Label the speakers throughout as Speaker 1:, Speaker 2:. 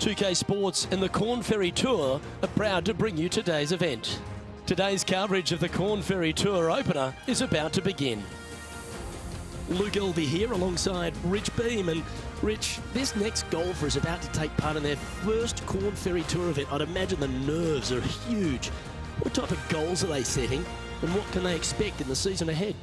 Speaker 1: 2K Sports and the Korn Ferry Tour are proud to bring you today's event. Today's coverage of the Korn Ferry Tour opener is about to begin. Luke Elby here alongside Rich Beam. And Rich, this next golfer is about to take part in their first Korn Ferry Tour event. I'd imagine the nerves are huge. What type of goals are they setting and what can they expect in the season ahead?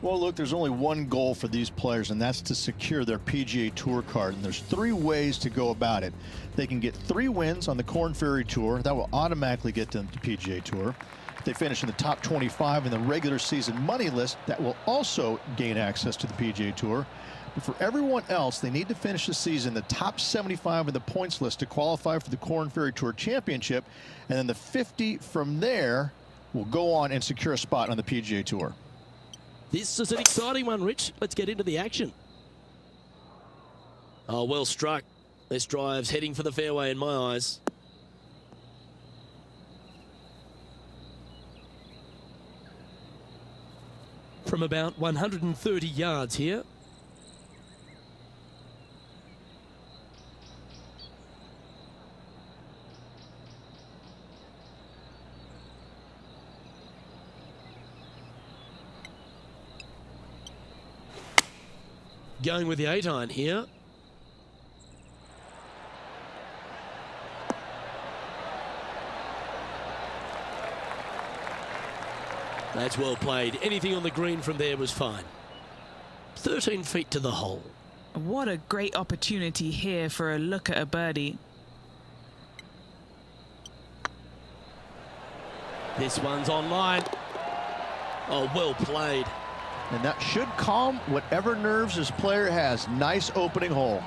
Speaker 2: Well, look, there's only one goal for these players, and that's to secure their PGA Tour card. And there's 3 ways to go about it. They can get 3 wins on the Korn Ferry Tour. That will automatically get them to PGA Tour. If they finish in the top 25 in the regular season money list, that will also gain access to the PGA Tour. But for everyone else, they need to finish the season in the top 75 in the points list to qualify for the Korn Ferry Tour Championship. And then the 50 from there will go on and secure a spot on the PGA Tour.
Speaker 1: This is an exciting one, Rich. Let's get into the action. Oh, well struck. This drive's heading for the fairway in my eyes. From about 130 yards here. Going with the 8-iron here. That's well played. Anything on the green from there was fine. 13 feet to the hole.
Speaker 3: What a great opportunity here for a look at a birdie.
Speaker 1: This one's online. Oh, well played.
Speaker 2: And that should calm whatever nerves this player has. Nice opening hole.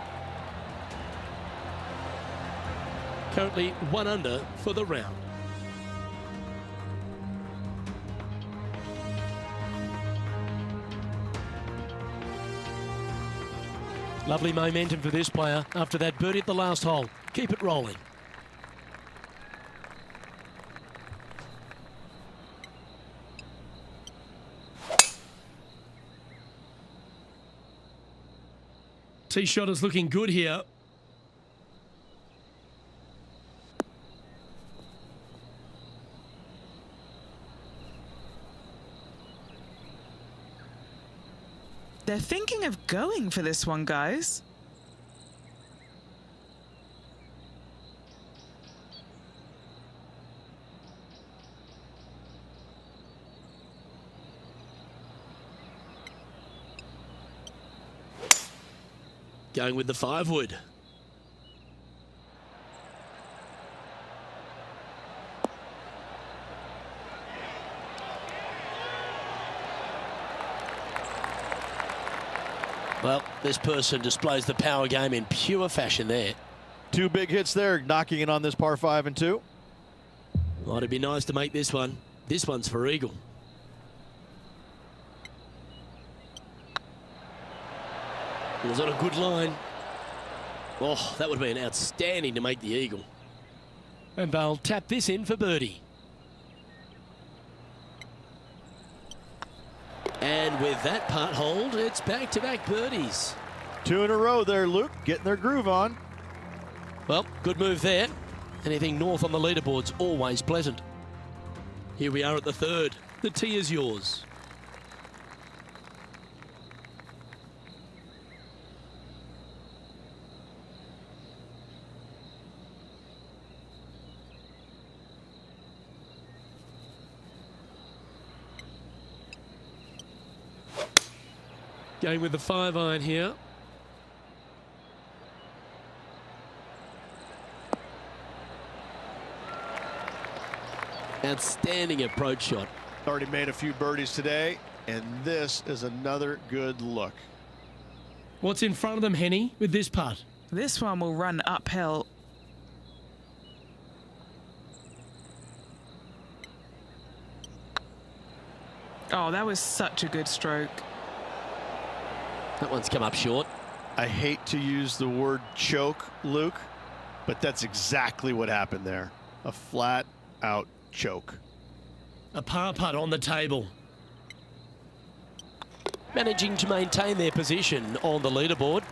Speaker 1: Currently 1 under for the round. Lovely momentum for this player after that birdie at the last hole. Keep it rolling. Tee shot is looking good here.
Speaker 3: They're thinking of going for this one, guys.
Speaker 1: Going with the 5-wood. Well, this person displays the power game in pure fashion there.
Speaker 2: 2 big hits there, knocking in on this par 5 and 2.
Speaker 1: Well, it'd be nice to make this one. This one's for eagle. It was on a good line. Oh, that would have been outstanding to make the eagle. And they'll tap this in for birdie. And with that putt hold, it's back-to-back birdies.
Speaker 2: 2 in a row there, Luke, getting their groove on.
Speaker 1: Well, good move there. Anything north on the leaderboard's always pleasant. Here we are at the 3rd. The tee is yours. Going with the 5-iron here. Outstanding approach shot.
Speaker 2: Already made a few birdies today, and this is another good look.
Speaker 1: What's in front of them, Henny, with this putt?
Speaker 3: This one will run uphill. Oh, that was such a good stroke.
Speaker 1: That one's come up short.
Speaker 2: I hate to use the word choke, Luke, but that's exactly what happened there. A flat-out choke.
Speaker 1: A par putt on the table. Managing to maintain their position on the leaderboard.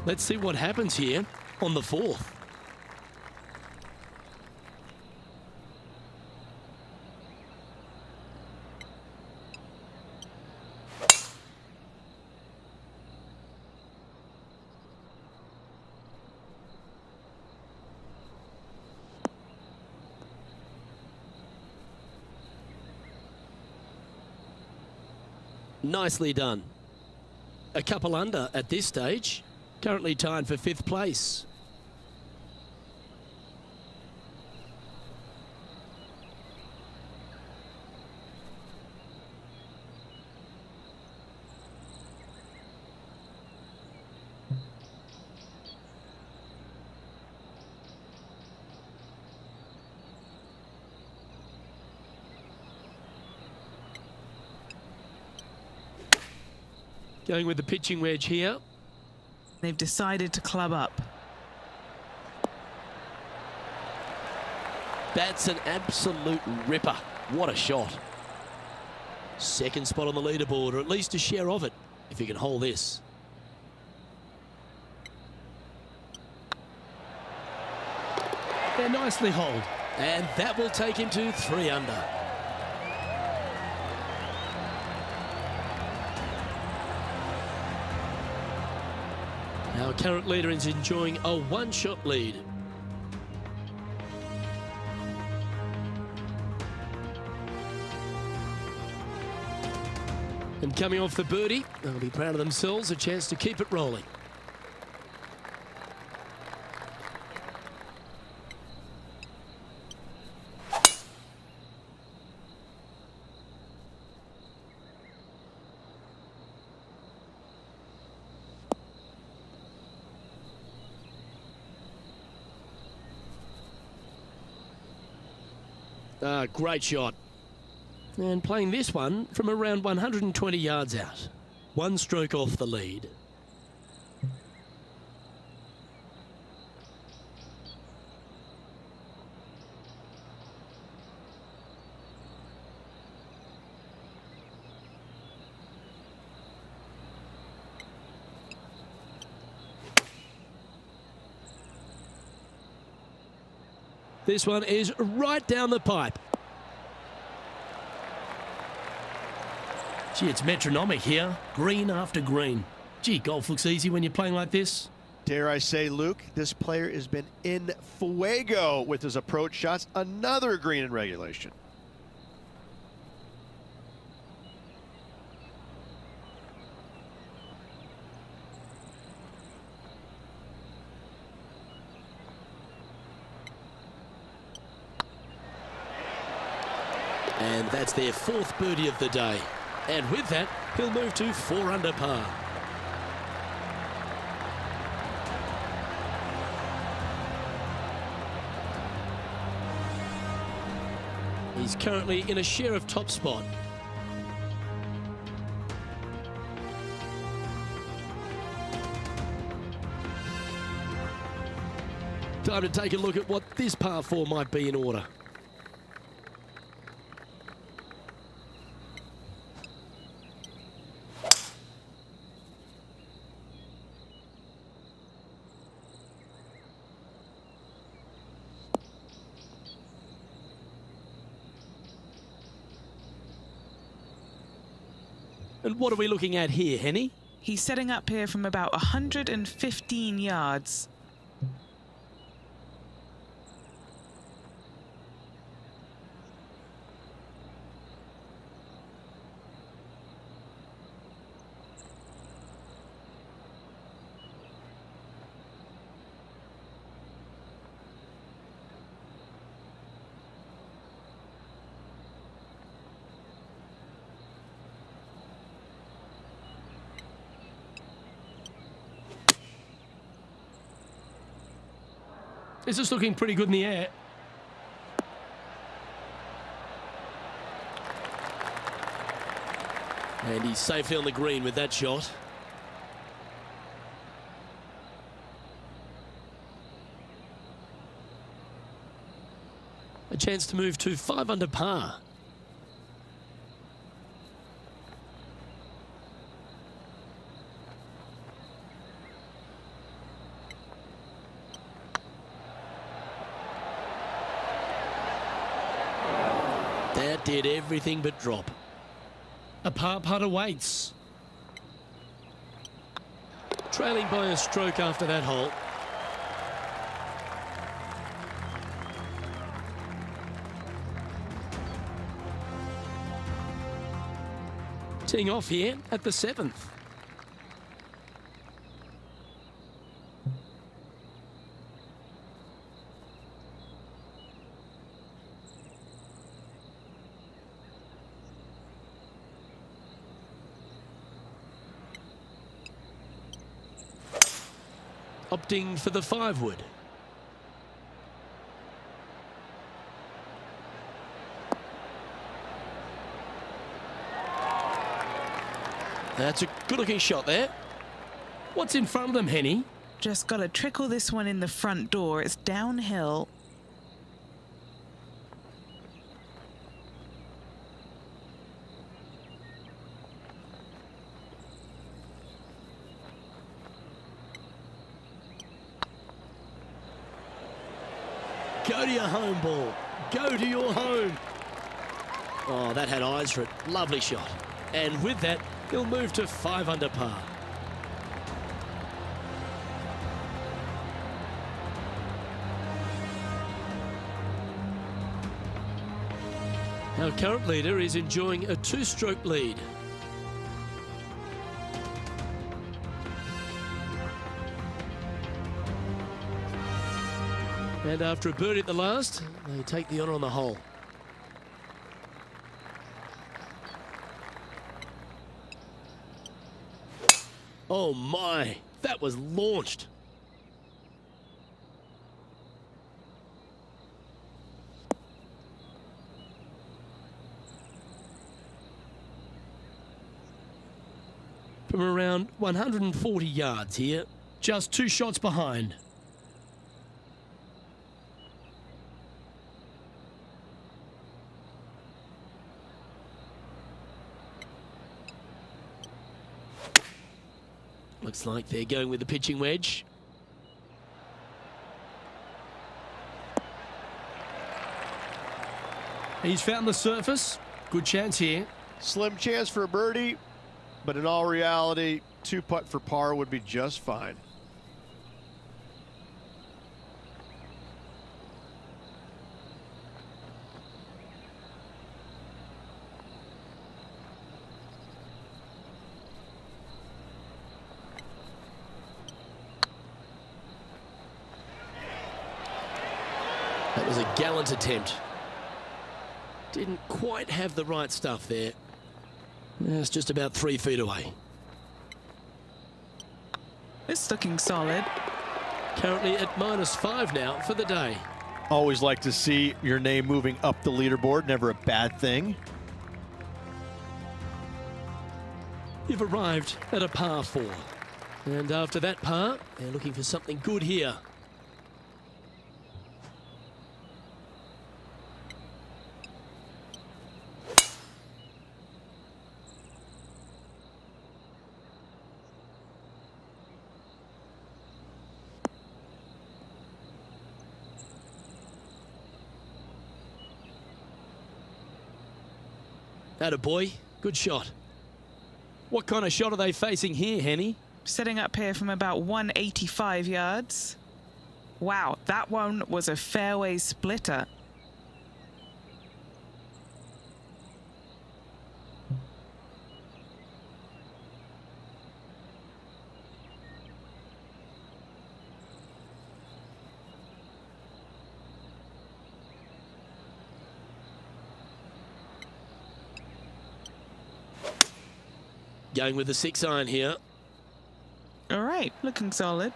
Speaker 1: Let's see what happens here on the 4th. Nicely done. A couple under at this stage. Currently tied for 5th place. Going with the pitching wedge here.
Speaker 3: They've decided to club up.
Speaker 1: That's an absolute ripper. What a shot. Second spot on the leaderboard, or at least a share of it, if you can hold this. They're nicely holed. And that will take him to 3 under. Our current leader is enjoying a 1-shot lead. And coming off the birdie, they'll be proud of themselves, a chance to keep it rolling. Great shot. And playing this one from around 120 yards out. 1 stroke off the lead. This one is right down the pipe. Gee, it's metronomic here. Green after green. Gee, golf looks easy when you're playing like this.
Speaker 2: Dare I say, Luke, this player has been in fuego with his approach shots. Another green in regulation.
Speaker 1: And that's their 4th birdie of the day. And with that, he'll move to 4 under par. He's currently in a share of top spot. Time to take a look at what this par 4 might be in order. And what are we looking at here, Henny?
Speaker 3: He's setting up here from about 115 yards.
Speaker 1: This is looking pretty good in the air. And he's safely on the green with that shot. A chance to move to 5 under par. That did everything but drop. A par putt awaits. Trailing by a stroke after that hole. Teeing off here at the 7th. Opting for the 5-wood. That's a good-looking shot there. What's in front of them, Henny?
Speaker 3: Just got to trickle this one in the front door. It's downhill.
Speaker 1: Go to your home ball. Go to your home. Oh, that had eyes for it. Lovely shot. And with that, he'll move to 5 under par. Our current leader is enjoying a 2-stroke lead. And after a birdie at the last, they take the honour on the hole. Oh my, that was launched. From around 140 yards here, just 2 shots behind. Looks like they're going with the pitching wedge. He's found the surface. Good chance here.
Speaker 2: Slim chance for a birdie, but in all reality, 2-putt for par would be just fine.
Speaker 1: That was a gallant attempt. Didn't quite have the right stuff there. It's just about 3 feet away.
Speaker 3: It's looking solid.
Speaker 1: Currently at -5 now for the day.
Speaker 2: Always like to see your name moving up the leaderboard. Never a bad thing.
Speaker 1: You've arrived at a par 4. And after that par, they're looking for something good here. Atta boy, good shot. What kind of shot are they facing here, Henny?
Speaker 3: Setting up here from about 185 yards. Wow, that one was a fairway splitter.
Speaker 1: Going with the 6-iron here.
Speaker 3: All right, looking solid.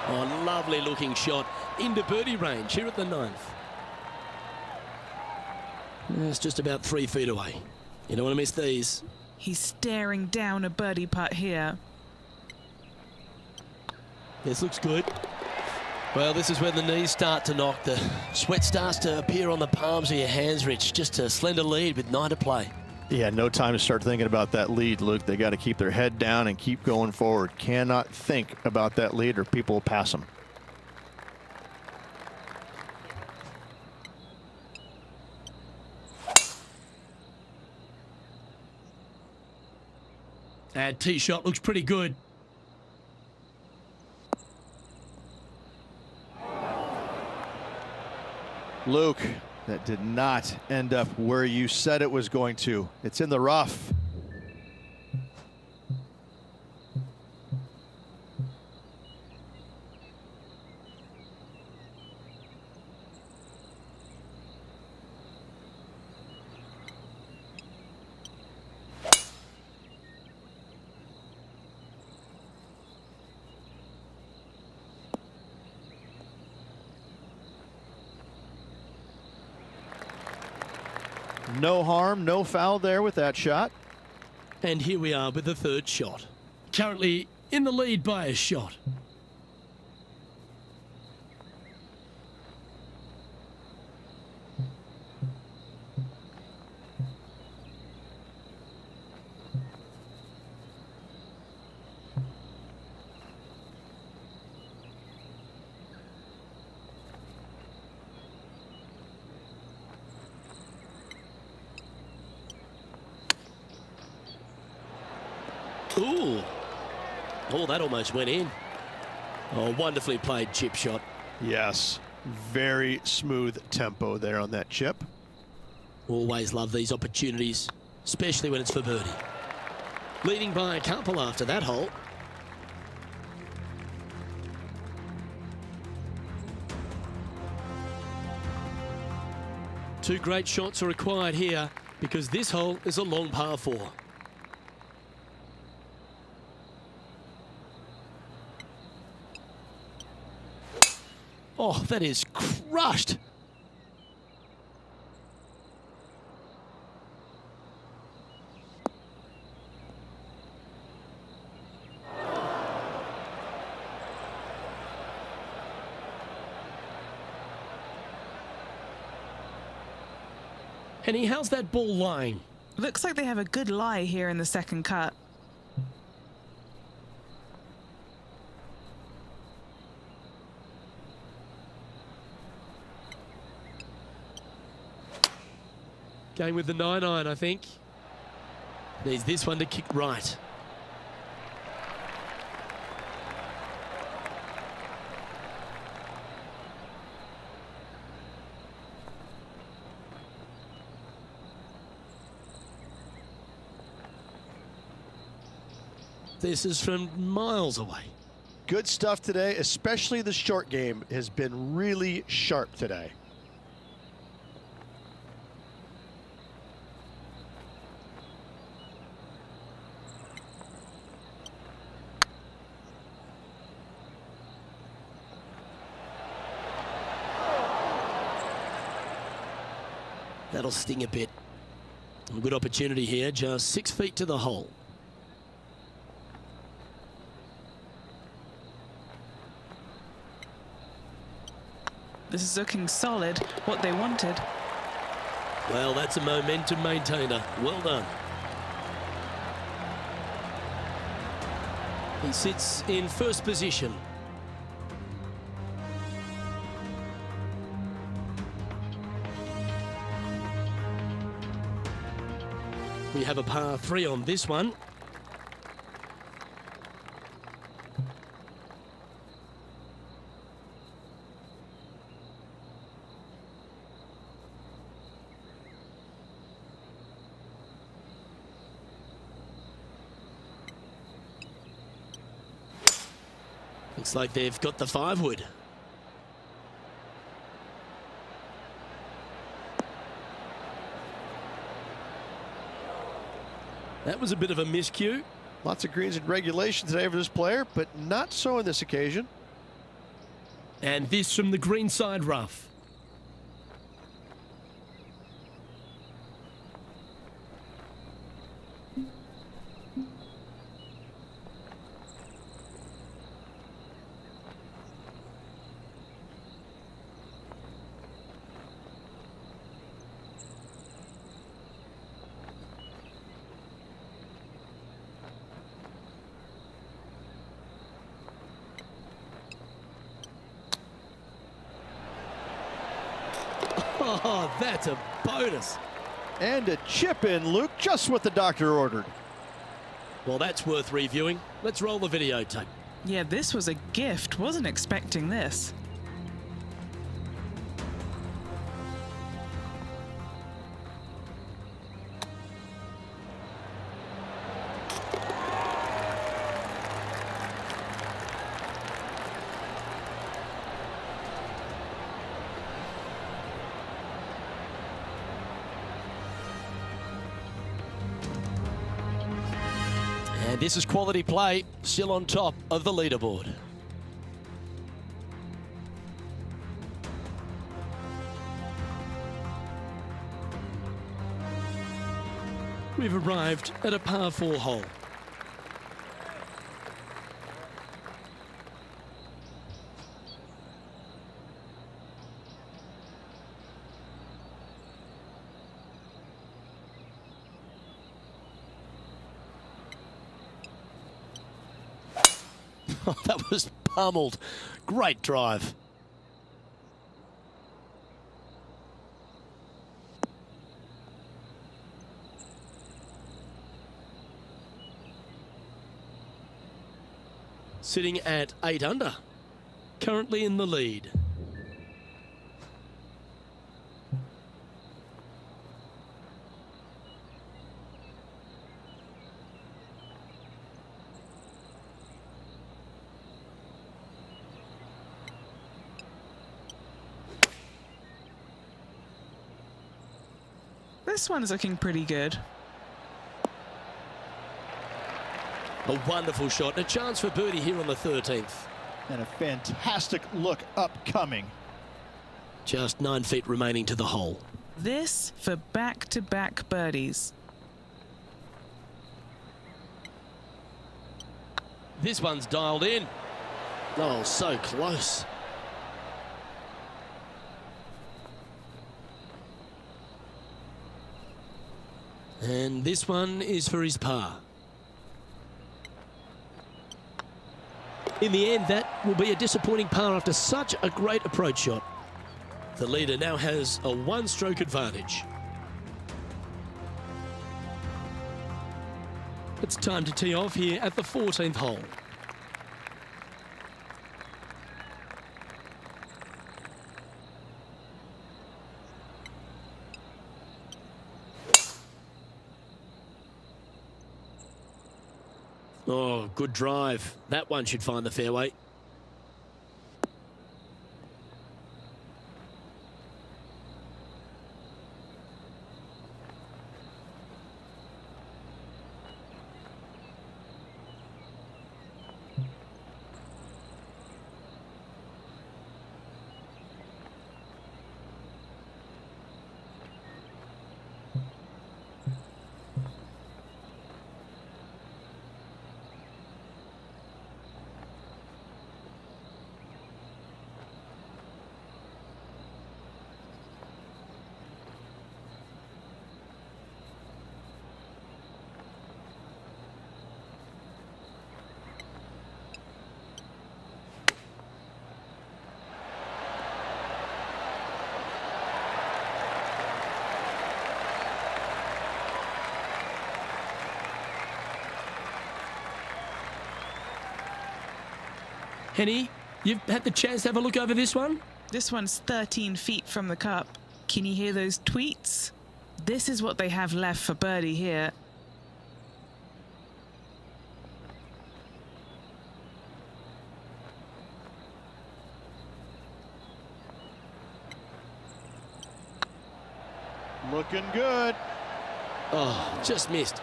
Speaker 1: Oh, lovely looking shot into birdie range here at the 9th. It's just about 3 feet away. You don't want to miss these.
Speaker 3: He's staring down a birdie putt here.
Speaker 1: This looks good. Well, this is when the knees start to knock. The sweat starts to appear on the palms of your hands, Rich. Just a slender lead with 9 to play.
Speaker 2: Yeah, no time to start thinking about that lead, Luke. They got to keep their head down and keep going forward. Cannot think about that lead or people will pass them.
Speaker 1: That tee shot looks pretty good.
Speaker 2: Luke, that did not end up where you said it was going to. It's in the rough. No harm, no foul there with that shot.
Speaker 1: And here we are with the third shot. Currently in the lead by a shot. Ooh. Oh, that almost went in. Oh, wonderfully played chip shot.
Speaker 2: Yes, very smooth tempo there on that chip.
Speaker 1: Always love these opportunities, especially when it's for birdie. Leading by a couple after that hole. Two great shots are required here because this hole is a long par 4. Oh, that is crushed. Henny, how's that ball lying?
Speaker 3: Looks like they have a good lie here in the second cut.
Speaker 1: Going with the 9-iron, I think. Needs this one to kick right. This is from miles away.
Speaker 2: Good stuff today, especially the short game has been really sharp today.
Speaker 1: That'll sting a bit. A good opportunity here, just 6 feet to the hole.
Speaker 3: This is looking solid, what they wanted.
Speaker 1: Well, that's a momentum maintainer. Well done. He sits in first position. We have a par 3 on this one. Looks like they've got the 5-wood. That was a bit of a miscue.
Speaker 2: Lots of greens in regulation today for this player, but not so on this occasion.
Speaker 1: And this from the greenside rough. Oh, that's a bonus.
Speaker 2: And a chip in, Luke, just what the doctor ordered.
Speaker 1: Well, that's worth reviewing. Let's roll the videotape.
Speaker 3: Yeah, this was a gift. Wasn't expecting this.
Speaker 1: And this is quality play, still on top of the leaderboard. We've arrived at a par 4 hole. Oh, that was pummeled. Great drive. Sitting at 8 under. Currently in the lead.
Speaker 3: This one's looking pretty good.
Speaker 1: A wonderful shot. A chance for birdie here on the 13th.
Speaker 2: And a fantastic look upcoming.
Speaker 1: Just 9 feet remaining to the hole.
Speaker 3: This for back-to-back birdies.
Speaker 1: This one's dialed in. Oh, so close. And this one is for his par. In the end, that will be a disappointing par after such a great approach shot. The leader now has a 1-stroke advantage. It's time to tee off here at the 14th hole. Oh, good drive. That one should find the fairway. Henny, you've had the chance to have a look over this one?
Speaker 3: This one's 13 feet from the cup. Can you hear those tweets? This is what they have left for birdie here.
Speaker 2: Looking good.
Speaker 1: Oh, just missed.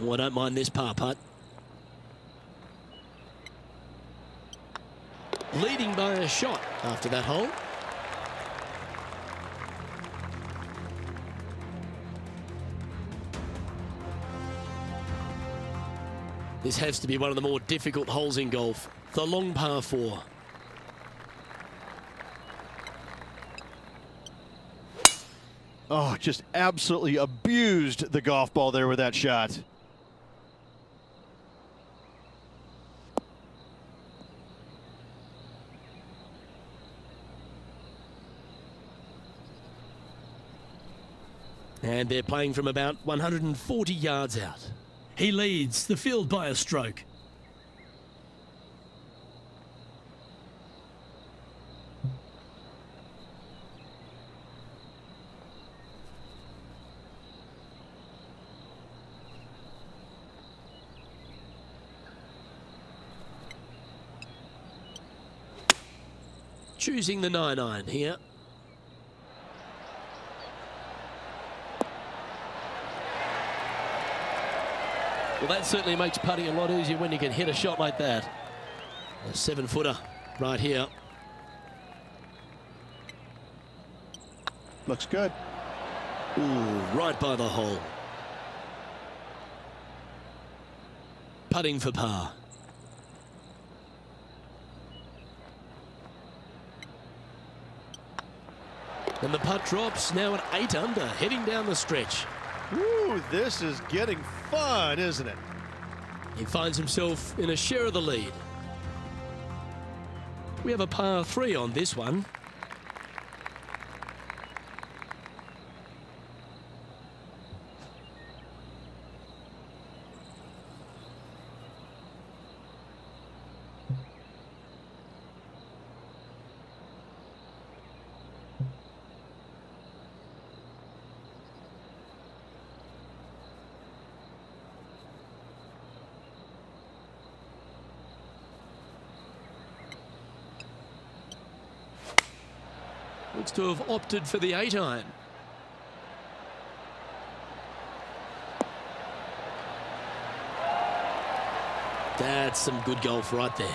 Speaker 1: Oh, I don't mind this par putt. Leading by a shot after that hole. This has to be one of the more difficult holes in golf. The long par 4.
Speaker 2: Oh, just absolutely abused the golf ball there with that shot.
Speaker 1: And they're playing from about 140 yards out. He leads the field by a stroke. Choosing the 9-iron here. Well, that certainly makes putting a lot easier when you can hit a shot like that. A 7-footer right here.
Speaker 2: Looks good.
Speaker 1: Ooh, right by the hole. Putting for par. And the putt drops, now at 8 under, heading down the stretch.
Speaker 2: Ooh, this is getting fun, isn't it?
Speaker 1: He finds himself in a share of the lead. We have a par 3 on this one. Looks to have opted for the 8-iron. That's some good golf right there.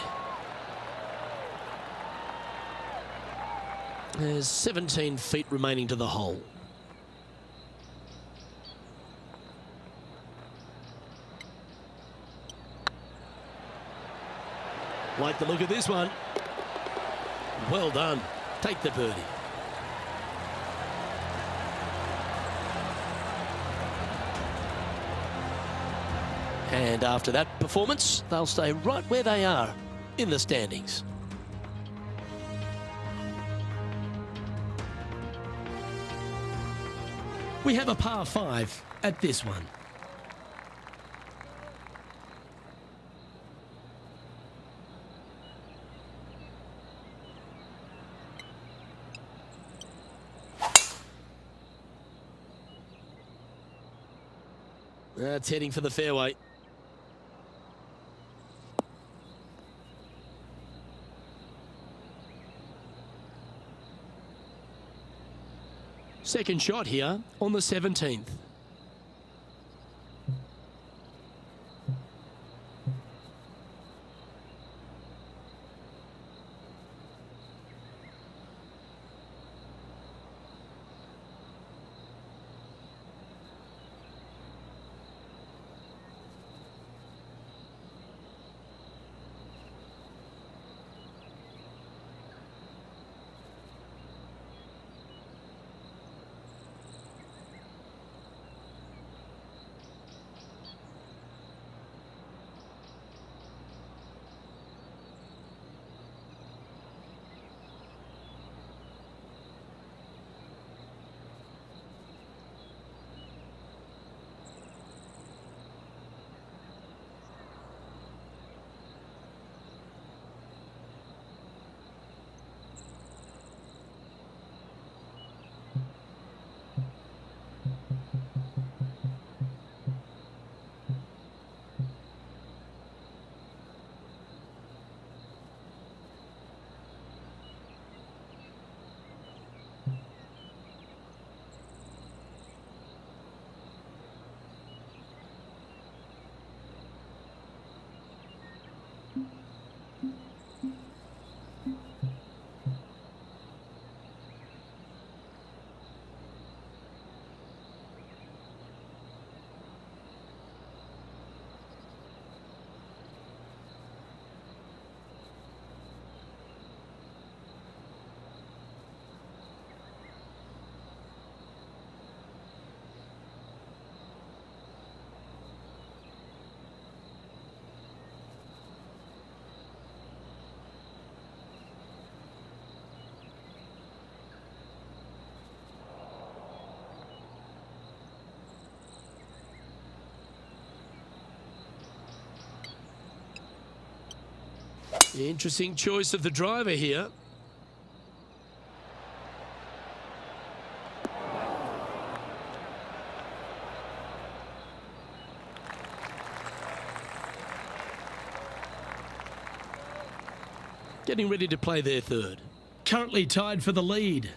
Speaker 1: There's 17 feet remaining to the hole. Like the look of this one. Well done. Take the birdie. And after that performance, they'll stay right where they are in the standings. We have a par 5 at this one. That's heading for the fairway. Second shot here on the 17th. Interesting choice of the driver here. Getting ready to play their third. Currently tied for the lead.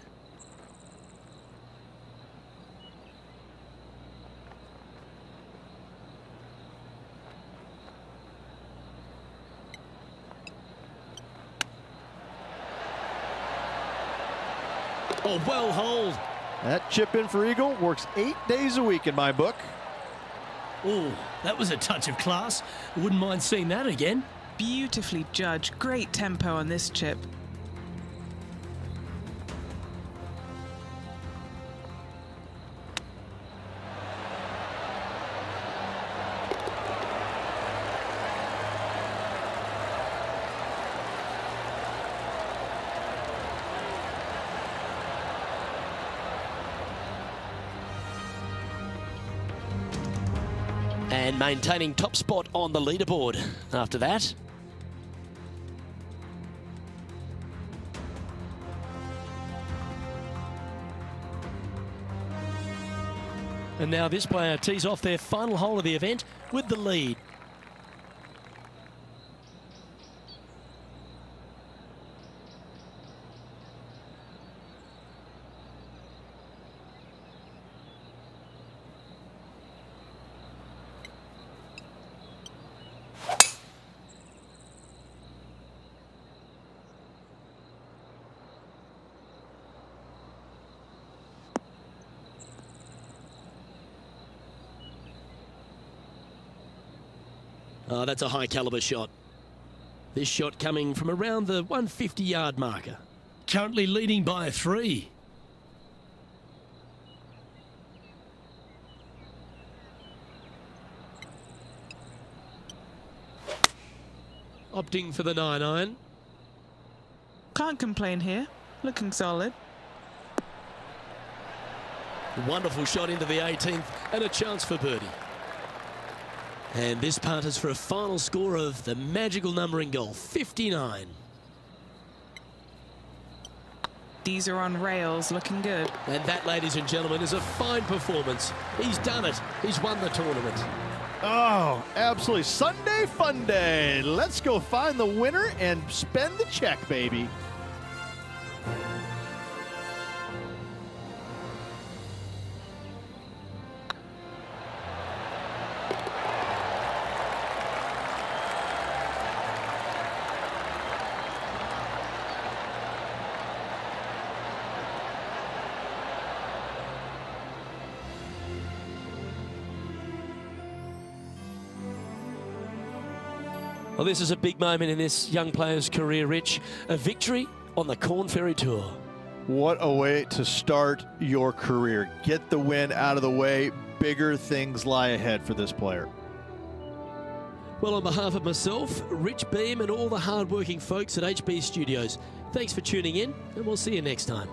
Speaker 1: Oh, well holed.
Speaker 2: That chip in for eagle works 8 days a week in my book.
Speaker 1: Oh, that was a touch of class. Wouldn't mind seeing that again.
Speaker 3: Beautifully judged. Great tempo on this chip.
Speaker 1: And maintaining top spot on the leaderboard after that. And now this player tees off their final hole of the event with the lead. Oh, that's a high caliber shot. This shot coming from around the 150-yard marker. Currently leading by 3. Opting for the 9-iron.
Speaker 3: Can't complain here. Looking solid.
Speaker 1: Wonderful shot into the 18th and a chance for birdie. And this putt is for a final score of the magical number in golf, 59.
Speaker 3: These are on rails, looking good.
Speaker 1: And that, ladies and gentlemen, is a fine performance. He's done it. He's won the tournament.
Speaker 2: Oh, absolutely. Sunday fun day. Let's go find the winner and spend the check, baby.
Speaker 1: Well, this is a big moment in this young player's career, Rich. A victory on the Korn Ferry Tour.
Speaker 2: What a way to start your career. Get the win out of the way. Bigger things lie ahead for this player.
Speaker 1: Well, on behalf of myself, Rich Beam, and all the hard-working folks at HB Studios, thanks for tuning in, and we'll see you next time.